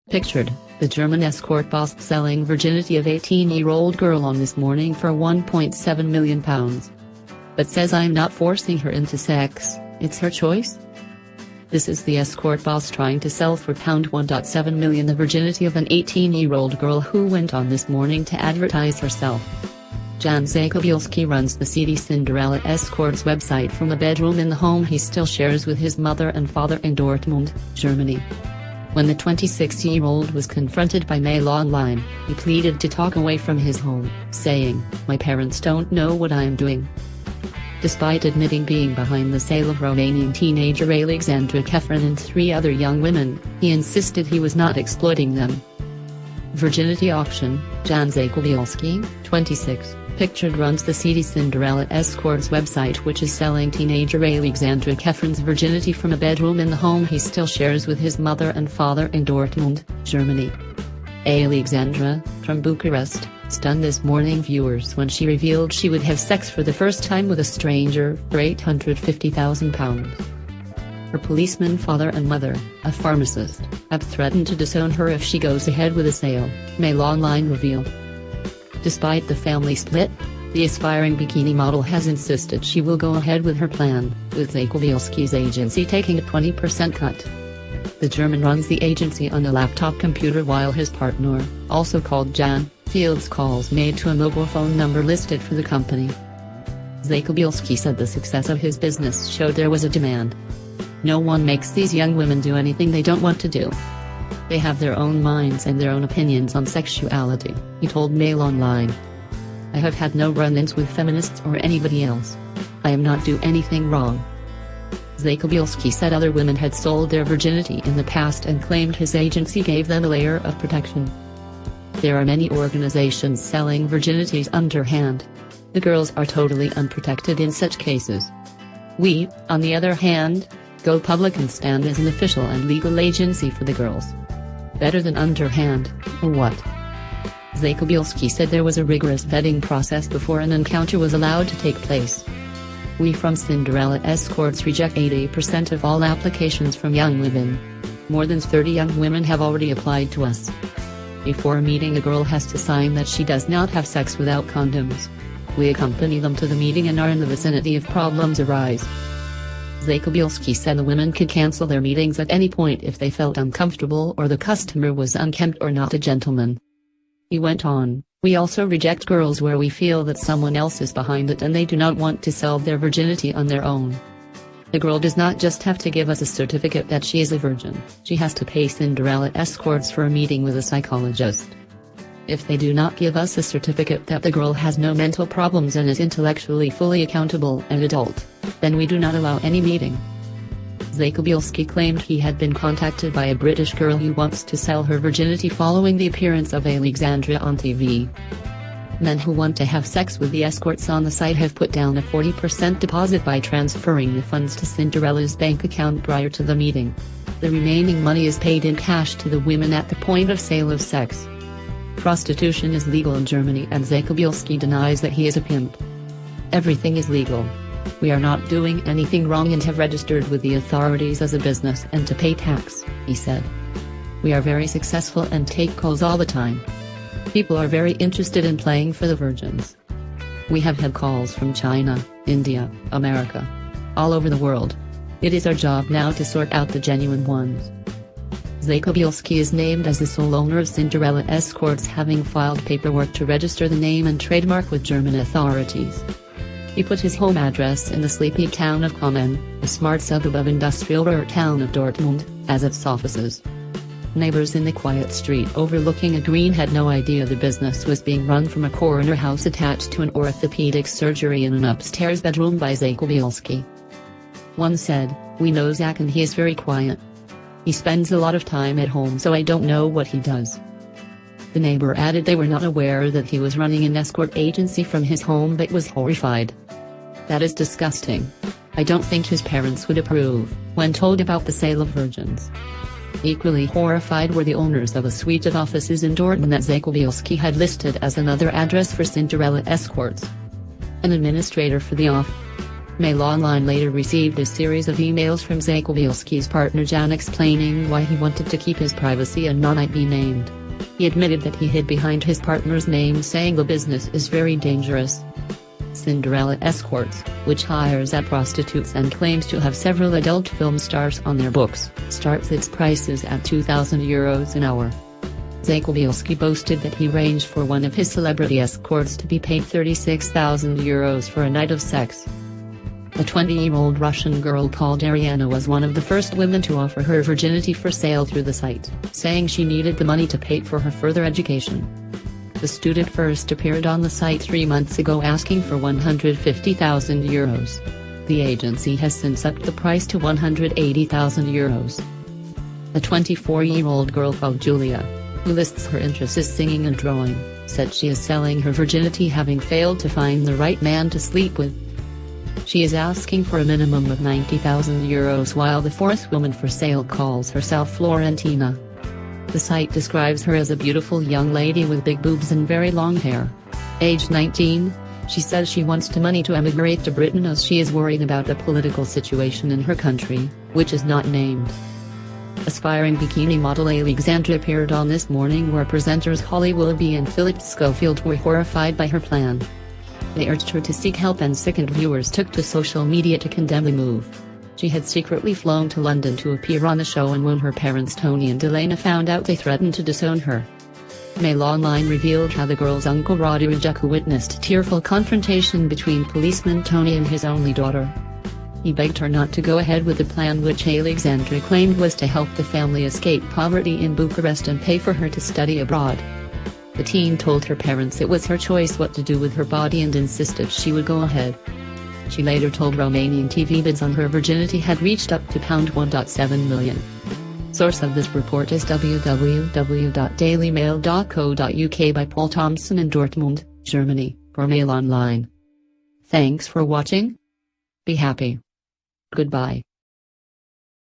Pictured, the German escort boss selling virginity of 18-year-old girl on this morning for £1.7 million. But says I'm not forcing her into sex, it's her choice? This is the escort boss trying to sell for £1.7 million the virginity of an 18-year-old girl who went on this morning to advertise herself. Jan Zakobielski runs the seedy Cinderella escort's website from a bedroom in the home he still shares with his mother and father in Dortmund, Germany. When the 26-year-old was confronted by Mail Online, he pleaded to talk away from his home, saying, "My parents don't know what I am doing." Despite admitting being behind the sale of Romanian teenager Alexandra Kefren and 3 other young women, he insisted he was not exploiting them. Virginity auction, Jan Zakobielski, 26, pictured runs the seedy Cinderella escort's website which is selling teenager Alexandra Kefren's virginity from a bedroom in the home he still shares with his mother and father in Dortmund, Germany. Alexandra, from Bucharest, stunned this morning viewers when she revealed she would have sex for the first time with a stranger for £850,000. Her policeman father and mother, a pharmacist, have threatened to disown her if she goes ahead with the sale, Mail Online revealed. Despite the family split, the aspiring bikini model has insisted she will go ahead with her plan, with Zakobielski's agency taking a 20% cut. The German runs the agency on a laptop computer while his partner, also called Jan, fields calls made to a mobile phone number listed for the company. Zakobielski said the success of his business showed there was a demand. "No one makes these young women do anything they don't want to do. They have their own minds and their own opinions on sexuality," he told Mail Online. "I have had no run-ins with feminists or anybody else. I am not do anything wrong." Zakobielski said other women had sold their virginity in the past and claimed his agency gave them a layer of protection. "There are many organizations selling virginities underhand. The girls are totally unprotected in such cases. We, on the other hand, go public and stand as an official and legal agency for the girls. Better than underhand, or what?" Zakobielski said there was a rigorous vetting process before an encounter was allowed to take place. "We from Cinderella Escorts reject 80% of all applications from young women. More than 30 young women have already applied to us. Before meeting a girl has to sign that she does not have sex without condoms. We accompany them to the meeting and are in the vicinity if problems arise." Zakobielski said the women could cancel their meetings at any point if they felt uncomfortable or the customer was unkempt or not a gentleman. He went on, "We also reject girls where we feel that someone else is behind it and they do not want to sell their virginity on their own. The girl does not just have to give us a certificate that she is a virgin, she has to pay Cinderella Escorts for a meeting with a psychologist. If they do not give us a certificate that the girl has no mental problems and is intellectually fully accountable and adult, then we do not allow any meeting." Zakobielski claimed he had been contacted by a British girl who wants to sell her virginity following the appearance of Alexandra on TV. Men who want to have sex with the escorts on the site have put down a 40% deposit by transferring the funds to Cinderella's bank account prior to the meeting. The remaining money is paid in cash to the women at the point of sale of sex. Prostitution is legal in Germany and Zakobielski denies that he is a pimp. "Everything is legal. We are not doing anything wrong and have registered with the authorities as a business and to pay tax," he said. "We are very successful and take calls all the time. People are very interested in playing for the virgins. We have had calls from China, India, America. All over the world. It is our job now to sort out the genuine ones." Zakobielski is named as the sole owner of Cinderella Escorts, having filed paperwork to register the name and trademark with German authorities. He put his home address in the sleepy town of Kommen, a smart suburb of industrial rural town of Dortmund, as its offices. Neighbors in the quiet street overlooking a green had no idea the business was being run from a corner house attached to an orthopedic surgery in an upstairs bedroom by Zakobielski. One said, "We know Zach and he is very quiet. He spends a lot of time at home so I don't know what he does." The neighbor added they were not aware that he was running an escort agency from his home but was horrified. "That is disgusting. I don't think his parents would approve," when told about the sale of virgins. Equally horrified were the owners of a suite of offices in Dortmund that Zakobielski had listed as another address for Cinderella Escorts. An administrator for the office Mail Online later received a series of emails from Zakowielski's partner Jan explaining why he wanted to keep his privacy and not be named. He admitted that he hid behind his partner's name, saying the business is very dangerous. Cinderella Escorts, which hires at prostitutes and claims to have several adult film stars on their books, starts its prices at €2,000 an hour. Zakowielski boasted that he arranged for one of his celebrity escorts to be paid €36,000 for a night of sex. A 20-year-old Russian girl called Ariana was one of the first women to offer her virginity for sale through the site, saying she needed the money to pay for her further education. The student first appeared on the site 3 months ago asking for €150,000. The agency has since upped the price to €180,000. A 24-year-old girl called Julia, who lists her interests as singing and drawing, said she is selling her virginity having failed to find the right man to sleep with. She is asking for a minimum of €90,000, while the fourth woman for sale calls herself Florentina. The site describes her as a beautiful young lady with big boobs and very long hair. Aged 19, she says she wants the money to emigrate to Britain as she is worried about the political situation in her country, which is not named. Aspiring bikini model Alexandra appeared on This Morning, where presenters Holly Willoughby and Philip Schofield were horrified by her plan. They urged her to seek help, and sickened viewers took to social media to condemn the move. She had secretly flown to London to appear on the show, and when her parents Tony and Elena found out, they threatened to disown her. Mail Online revealed how the girl's uncle Radu Rajaku witnessed a tearful confrontation between policeman Tony and his only daughter. He begged her not to go ahead with the plan, which Alexandra claimed was to help the family escape poverty in Bucharest and pay for her to study abroad. The teen told her parents it was her choice what to do with her body and insisted she would go ahead. She later told Romanian TV bids on her virginity had reached up to £1.7 million. Source of this report is www.dailymail.co.uk by Paul Thompson in Dortmund, Germany, for Mail Online. Thanks for watching. Be happy. Goodbye.